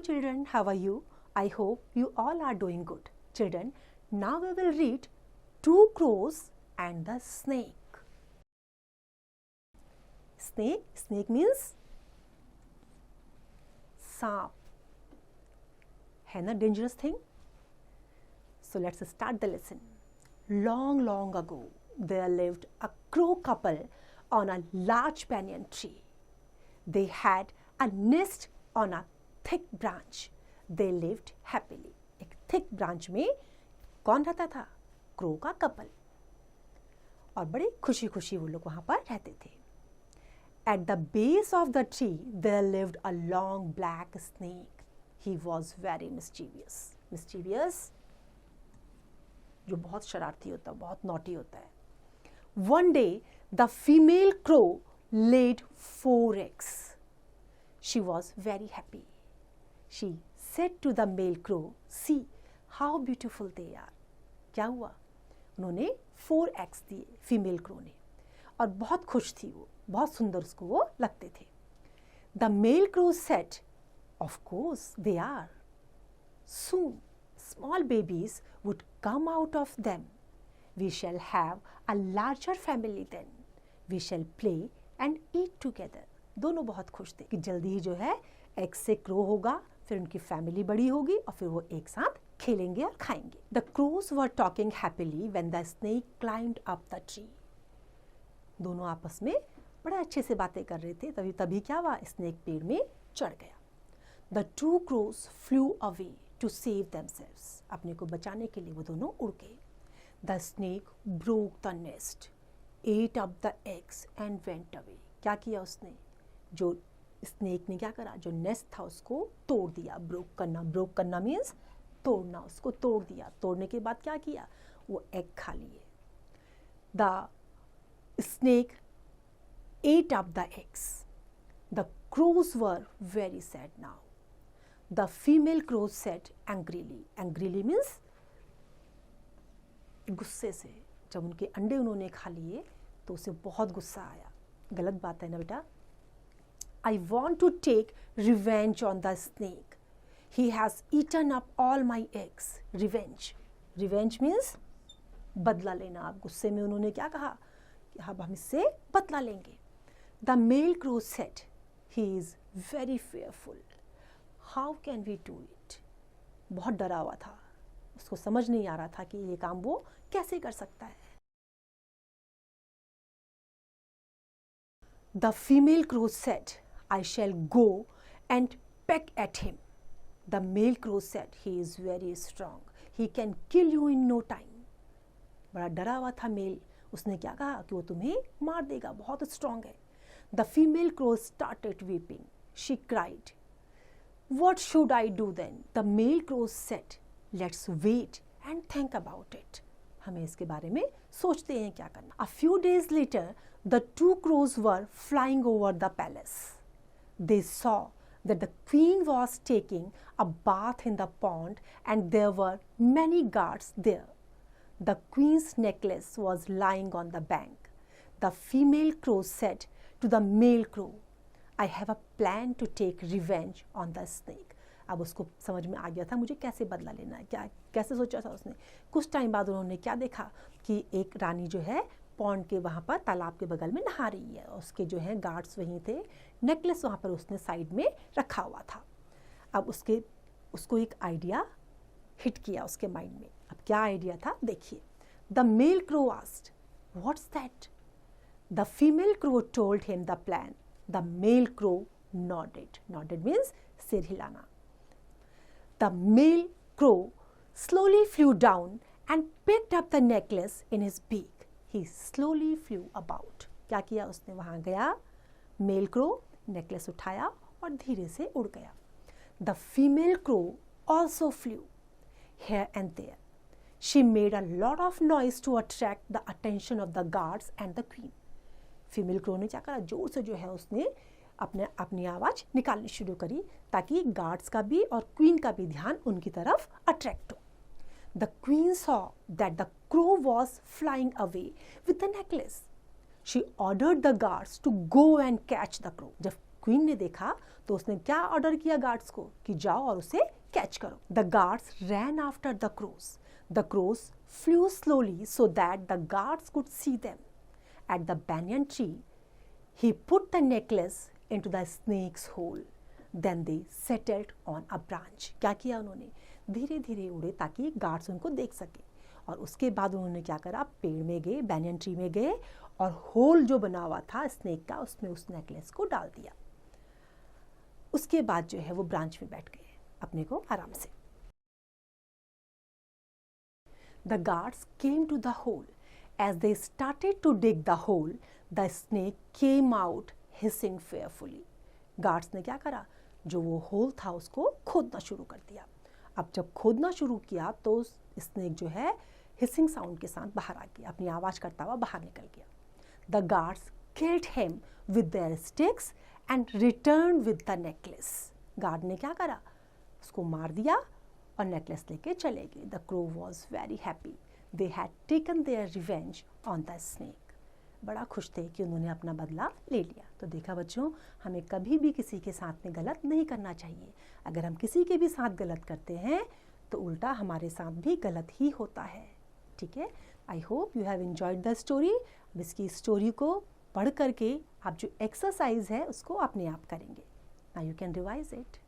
children, how are you? I hope you all are doing good. Children, now we will read Two Crows and the Snake. Snake means सांप, है ना dangerous thing? So let's start the lesson. Long, long ago, there lived a crow couple on a large banyan tree. They had a nest on a thick branch. They lived happily. एक thick branch में कौन रहता था? Crow का couple. और बड़ी खुशी खुशी वो लोग वहाँ पर रहते थे. At the base of the tree, there lived a long black snake. He was very mischievous. Mischievous, जो बहुत शरारती होता है, बहुत naughty होता है. One day, the female crow laid 4 eggs. She was very happy. She said to the male crow, "See how beautiful they are." क्या हुआ? उन्होंने 4 eggs दिए फीमेल क्रो ने और बहुत खुश थी वो, बहुत सुंदर उसको वो लगते थे. The male crow said, "Of course they are. Soon small babies would come out of them. We shall have a larger family then. We shall play and eat together." दोनों बहुत खुश थे कि जल्दी ही जो है एग से क्रो होगा, फिर उनकी फैमिली बड़ी होगी और फिर वो एक साथ खेलेंगे और खाएंगे. The crows were talking happily when the snake climbed up the tree. दोनों आपस में बड़े अच्छे से बातें कर रहे थे. तभी क्या हुआ? स्नेक पेड़ में चढ़ गया. The 2 crows flew away to save themselves. अपने को बचाने के लिए वो दोनों उड़ गए. The snake broke the nest, ate up the eggs and went away. क्या किया उसने? जो स्नेक ने क्या करा? जो नेस्ट था उसको तोड़ दिया. ब्रोक करना मीन्स तोड़ना. उसको तोड़ दिया. तोड़ने के बाद क्या किया? वो एग खा लिए. The snake ate up the eggs. The crows were very sad now. The female crow said angrily. Angrily means गुस्से से. जब उनके अंडे उन्होंने खा लिए तो उसे बहुत गुस्सा आया. गलत बात है ना बेटा? I want to take revenge on the snake. He has eaten up all my eggs. Revenge. Revenge means बदला लेना. आप गुस्से में उन्होंने क्या कहा? कि अब हम इससे बदला लेंगे. The male crow said, "He is very fearful. How can we do it?" बहुत डरा हुआ था. उसको समझ नहीं आ रहा था कि ये काम वो कैसे कर सकता है. The female crow said, "I shall go and peck at him." The male crow said, "He is very strong. He can kill you in no time." बड़ा डरा हुआ था मेल. उसने क्या कहा? कि वो तुम्हें मार देगा, बहुत स्ट्रांग है. The female crow started weeping. She cried, "What should I do then?" The male crow said, "Let's wait and think about it." हमें इसके बारे में सोचते हैं क्या करना. A few days later, the 2 crows were flying over the palace. They saw that the queen was taking a bath in the pond and there were many guards there. The queen's necklace was lying on the bank. The female crow said to the male crow, "I have a plan to take revenge on the snake." अब उसको समझ में आ गया था मुझे कैसे बदला लेना है. क्या कैसे सोचा था उसने? कुछ टाइम बाद उन्होंने क्या देखा कि एक रानी जो है पॉन्ड के वहाँ पर तालाब के बगल में नहा रही है. उसके जो है गार्ड्स वहीं थे. नेकलेस वहाँ पर उसने साइड में रखा हुआ था. अब उसको एक आइडिया हिट किया उसके माइंड में. अब क्या आइडिया था देखिए. The male crow asked, "What's that?" The female crow told him the plan. The male crow nodded. Nodded means सिर हिलाना. The male crow slowly flew down and picked up the necklace in his beak. He slowly flew about. क्या किया उसने? वहाँ गया, mail crow necklace उठाया और धीरे से उड़ गया. The female crow also flew here and there. She made a lot of noise to attract the attention of the guards and the queen. Female crow ने क्या करा? जोर से जो है उसने अपनी आवाज़ निकालनी शुरू करी ताकि गार्ड्स का भी और क्वीन का भी ध्यान उनकी तरफ अट्रैक्ट हो. The queen saw that the crow was flying away with the necklace. She ordered the guards to go and catch the crow. जब क्वीन ने देखा तो उसने क्या ऑर्डर किया गार्ड्स को कि जाओ और उसे कैच करो. The guards ran after the crows. The crows flew slowly so that the guards could see them. At the banyan tree he put the necklace into the snake's hole. Then they settled on a branch. क्या किया उन्होंने? धीरे धीरे उड़े ताकि guards उनको देख सके. और उसके बाद उन्होंने क्या करा, पेड़ में गए, बैनियन ट्री में गए और होल जो बना हुआ था स्नेक का उसमें उस नेकलेस को डाल दिया. उसके बाद जो है वो ब्रांच में बैठ गए अपने को आराम से. The guards came to the hole. As they started to dig the hole, the snake came out hissing fearfully. Guards ने क्या करा, जो वो होल था उसको खोदना शुरू कर दिया. अब जब खोदना शुरू किया तो स्नेक जो है हिसिंग साउंड के साथ बाहर आ गया, अपनी आवाज़ करता हुआ बाहर निकल गया. The guards killed him with their sticks and return with the necklace. Guard ने क्या करा, उसको मार दिया और नेकलेस लेके चले गए. The crow was very happy. They had taken their revenge on the snake. बड़ा खुश थे कि उन्होंने अपना बदला ले लिया. तो देखा बच्चों, हमें कभी भी किसी के साथ में गलत नहीं करना चाहिए. अगर हम किसी के भी साथ गलत करते हैं तो उल्टा हमारे साथ भी गलत ही होता है. ठीक है. I hope you have enjoyed the story. अब इसकी स्टोरी को पढ़ करके आप जो एक्सरसाइज है उसको अपने आप करेंगे. Now you can revise it.